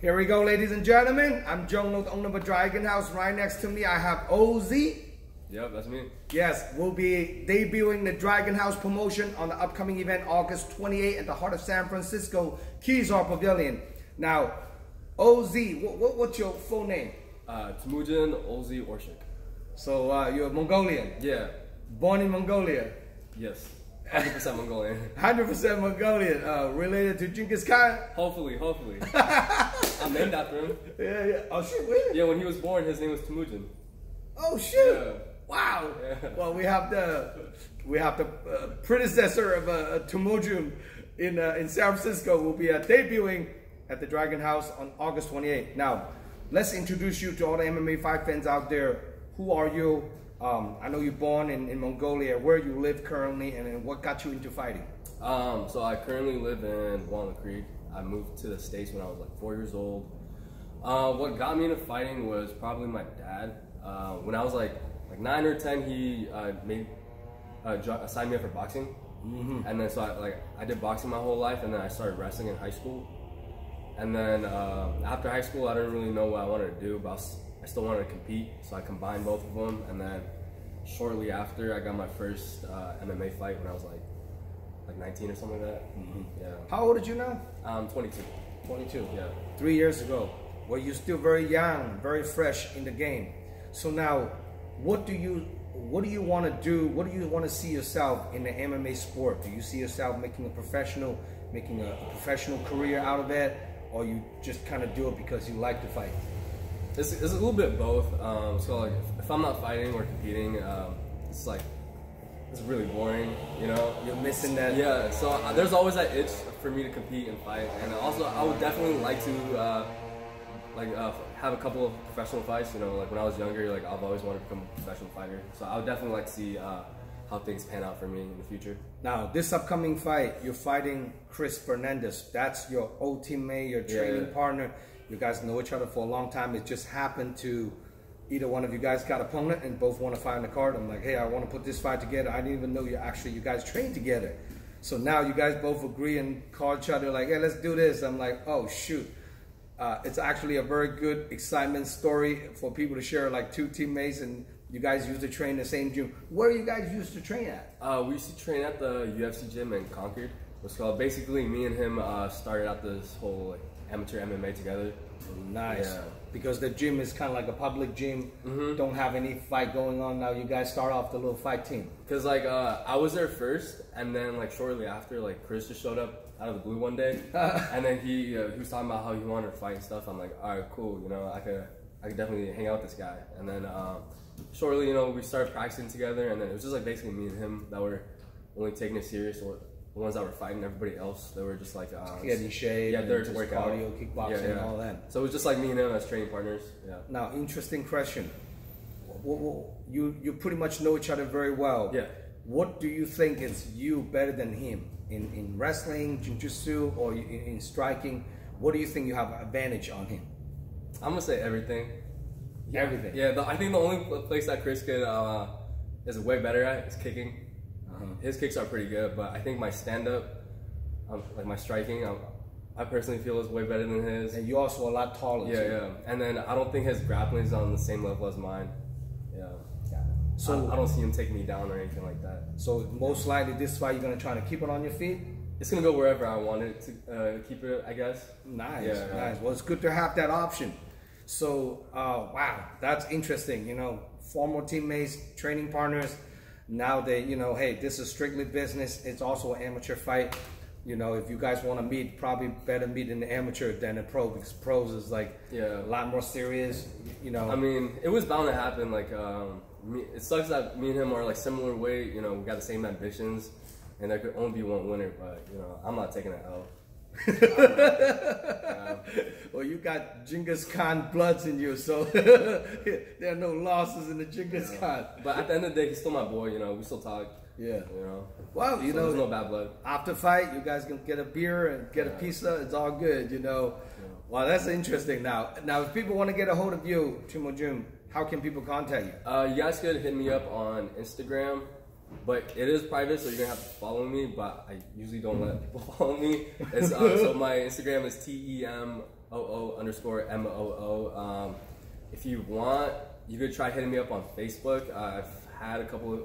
Here we go, ladies and gentlemen. I'm Zhong, the owner of a Dragon House. Right next to me, I have OZ. Yep, that's me. Yes, we'll be debuting the Dragon House promotion on the upcoming event, August 28th, at the heart of San Francisco, Keysar Pavilion. Now, OZ, what's your full name? Temuujin Orshikh. So you're Mongolian? Yeah. Born in Mongolia? Yes. 100% Mongolian. 100% Mongolian. Related to Genghis Khan? Hopefully. I'm named after him. Yeah. Oh shit, really? Yeah, when he was born, his name was Temuujin. Oh shit! Yeah. Wow. Yeah. Well, we have the predecessor of Temuujin in San Francisco will be debuting at the Dragon House on August 28th. Now, let's introduce you to all the MMA fight fans out there. Who are you? I know you're born in Mongolia. Where you live currently, and what got you into fighting? So I currently live in Walnut Creek. I moved to the States when I was like 4 years old. What got me into fighting was probably my dad. When I was like 9 or 10, he signed me up for boxing. Mm-hmm. And then so I did boxing my whole life, and then I started wrestling in high school. And then after high school, I didn't really know what I wanted to do, but I still wanted to compete, so I combined both of them. And then shortly after, I got my first MMA fight when I was like 19 or something like that. Mm-hmm. Yeah. How old are you now? I'm 22. 22. Yeah. 3 years ago. Well, you're still very young, very fresh in the game. So now, what do you want to do? What do you want to see yourself in the MMA sport? Do you see yourself making a professional career out of it, or you just kind of do it because you like to fight? It's a little bit both. So like, if I'm not fighting or competing, it's really boring, you know? You're missing that. Yeah, so there's always that itch for me to compete and fight. And also, I would definitely like to have a couple of professional fights. You know, like when I was younger, like I've always wanted to become a professional fighter. So I would definitely like to see how things pan out for me in the future. Now, this upcoming fight, you're fighting Chris Fernandez. That's your old teammate, your training partner. You guys know each other for a long time. It just happened to either one of you guys got an opponent and both want to fight on the card. I'm like, hey, I want to put this fight together. I didn't even know you guys trained together. So now you guys both agree and call each other like, hey, let's do this. I'm like, oh shoot. It's actually a very good excitement story for people to share, like two teammates, and you guys used to train in the same gym. Where you guys used to train at? We used to train at the UFC gym in Concord. What's called, basically me and him started out this whole amateur MMA together. Nice. Yeah. Because the gym is kind of like a public gym. Mm-hmm. Don't have any fight going on now. You guys start off the little fight team. Because I was there first, and then shortly after, Chris just showed up out of the blue one day, and then he was talking about how he wanted to fight and stuff. I'm like, all right, cool. You know, I could definitely hang out with this guy. And then shortly, you know, we started practicing together, and then it was just basically me and him that were only taking it serious, or the ones that were fighting. Everybody else, they were just getting shape, yeah, they're just work cardio, out, kickboxing, and all that. So it was just me and him as training partners. Yeah. Now, interesting question. You pretty much know each other very well. Yeah. What do you think is you better than him in wrestling, jiu-jitsu, or in striking? What do you think you have an advantage on him? I'm gonna say everything. Yeah. Everything. Yeah. I think the only place that Chris could is way better at is kicking. His kicks are pretty good, but I think my stand-up, my striking, I personally feel is way better than his. And you're also a lot taller. Yeah. And then I don't think his grappling is on the same level as mine. Yeah. So I don't see him taking me down or anything like that. So most likely this fight you're gonna try to keep it on your feet? It's gonna go wherever I want it to keep it, I guess. Nice, yeah, nice. Well, it's good to have that option. So, wow, that's interesting. You know, former teammates, training partners. Now they, you know, hey, this is strictly business. It's also an amateur fight. You know, if you guys want to meet, probably better meet in the amateur than the pro, because pros is a lot more serious. You know, I mean, it was bound to happen. It sucks that me and him are similar weight. You know, we got the same ambitions, and there could only be one winner. But you know, I'm not taking an L. Well, you got Genghis Khan bloods in you, so there are no losses in the Genghis Khan. But at the end of the day, he's still my boy. You know, we still talk. Yeah. You know. Well, you know, there's no bad blood. After fight, you guys can get a beer and get a pizza. It's all good. You know. Yeah. Wow, that's interesting. Now, if people want to get a hold of you, Temuujin, how can people contact you? You guys could hit me up on Instagram but it is private, so you're gonna have to follow me. But I usually don't let people follow me. It's, so my Instagram is TEMOO_MOO. If you want, you could try hitting me up on Facebook. I've had a couple of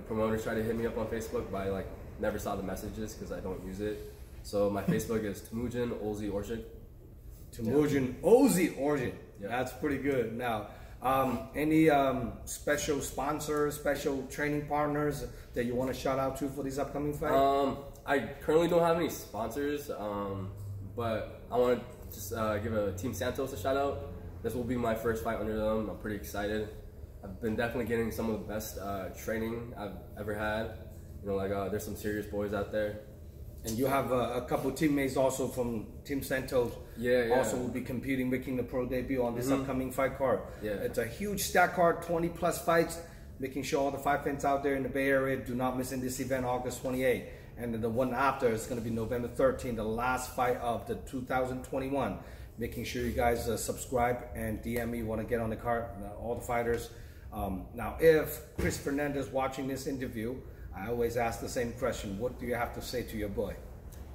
promoters try to hit me up on Facebook, but I like never saw the messages because I don't use it. So my Facebook is Temuujin Orshikh. Temuujin Orshikh. Yeah. That's pretty good. Now, any special sponsors, special training partners that you want to shout out to for these upcoming fights? I currently don't have any sponsors, but I want to just give a Team Santos a shout out. This will be my first fight under them. I'm pretty excited. I've been definitely getting some of the best training I've ever had. You know, like there's some serious boys out there. And you have a couple teammates also from Team Santos. Yeah. Also will be competing, making the pro debut on this upcoming fight card. Yeah. It's a huge stack card, 20 plus fights, making sure all the fight fans out there in the Bay Area do not miss in this event August 28th. And then the one after is going to be November 13th, the last fight of the 2021. Making sure you guys subscribe and DM me, want to get on the card, all the fighters. Now, if Chris Fernandez watching this interview, I always ask the same question. What do you have to say to your boy?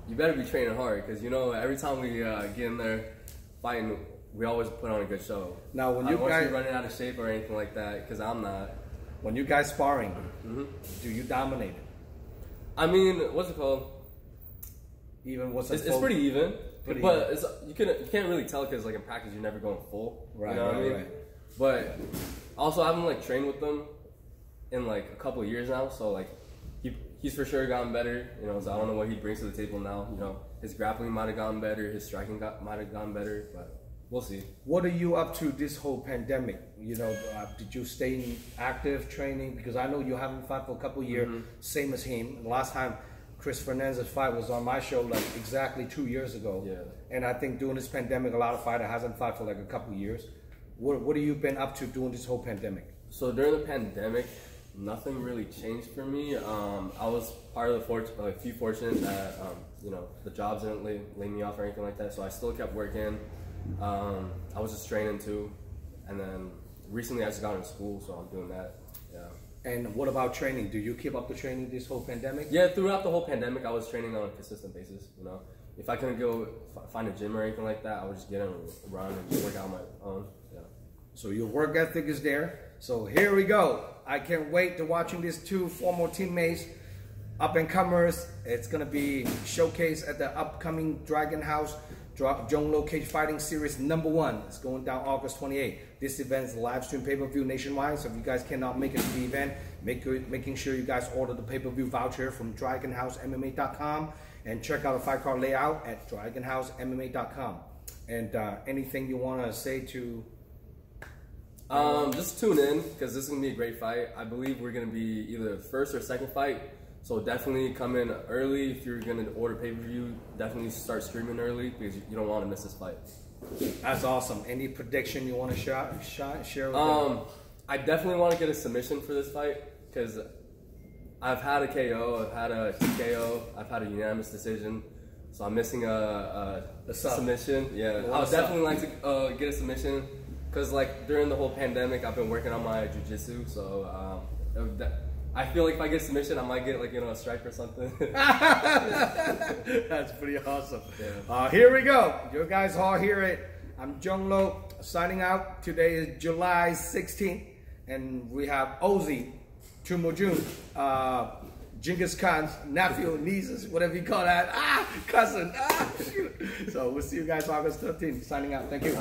You better be training hard, because you know every time we get in there fighting, we always put on a good show. Now, when you guys, I don't want you guys running out of shape or anything like that, because I'm not. When you guys sparring, do you dominate it? I mean, what's it called? Even what's it? It's pretty even, but it's, you can't really tell because like in practice you're never going full. Right. You know what I mean? Right. But also I haven't like trained with them in like a couple of years now, so like he's for sure gotten better. You know, so I don't know what he brings to the table now. You know, his grappling might have gotten better, his striking might have gotten better, but we'll see. What are you up to this whole pandemic? You know, did you stay in active training? Because I know you haven't fought for a couple of years, same as him. And the last time Chris Fernandez's fight was on my show like exactly 2 years ago. Yeah. And I think during this pandemic, a lot of fighters hasn't fought for like a couple of years. What have you been up to during this whole pandemic? So during the pandemic, nothing really changed for me. I was part of the few fortunate that you know, the jobs didn't lay me off or anything like that. So I still kept working. I was just training too, and then recently I just got into school, so I'm doing that. Yeah. And what about training? Do you keep up the training this whole pandemic? Yeah, throughout the whole pandemic, I was training on a consistent basis. You know, if I couldn't go find a gym or anything like that, I would just get in and run and just work out on my own. Yeah. So your work ethic is there. So here we go. I can't wait to watching these two former teammates, up and comers. It's gonna be showcased at the upcoming Dragon House Zhong Cage Fighting Series #1. It's going down August 28th. This event is live stream pay-per-view nationwide, so if you guys cannot make it to the event, making sure you guys order the pay-per-view voucher from DragonHouseMMA.com and check out the fight card layout at DragonHouseMMA.com. And anything you want to say to? Just tune in, because this is gonna be a great fight. I believe we're gonna be either the first or second fight. So definitely come in early. If you're gonna order pay-per-view, definitely start streaming early because you don't want to miss this fight. That's awesome. Any prediction you want to share with them? I definitely want to get a submission for this fight because I've had a KO, I've had a TKO, I've had a unanimous decision. So I'm missing a submission. Yeah, I would definitely like to get a submission because like during the whole pandemic, I've been working on my jiu-jitsu. So I feel like if I get a submission, I might get like, you know, a strike or something. That's pretty awesome. Yeah. Here we go. You guys all hear it. I'm Zhong signing out. Today is July 16th, and we have Ozzy, Temuujin, Genghis Khan's nephew, nieces, whatever you call that. Cousin. So we'll see you guys August 13th. Signing out. Thank you.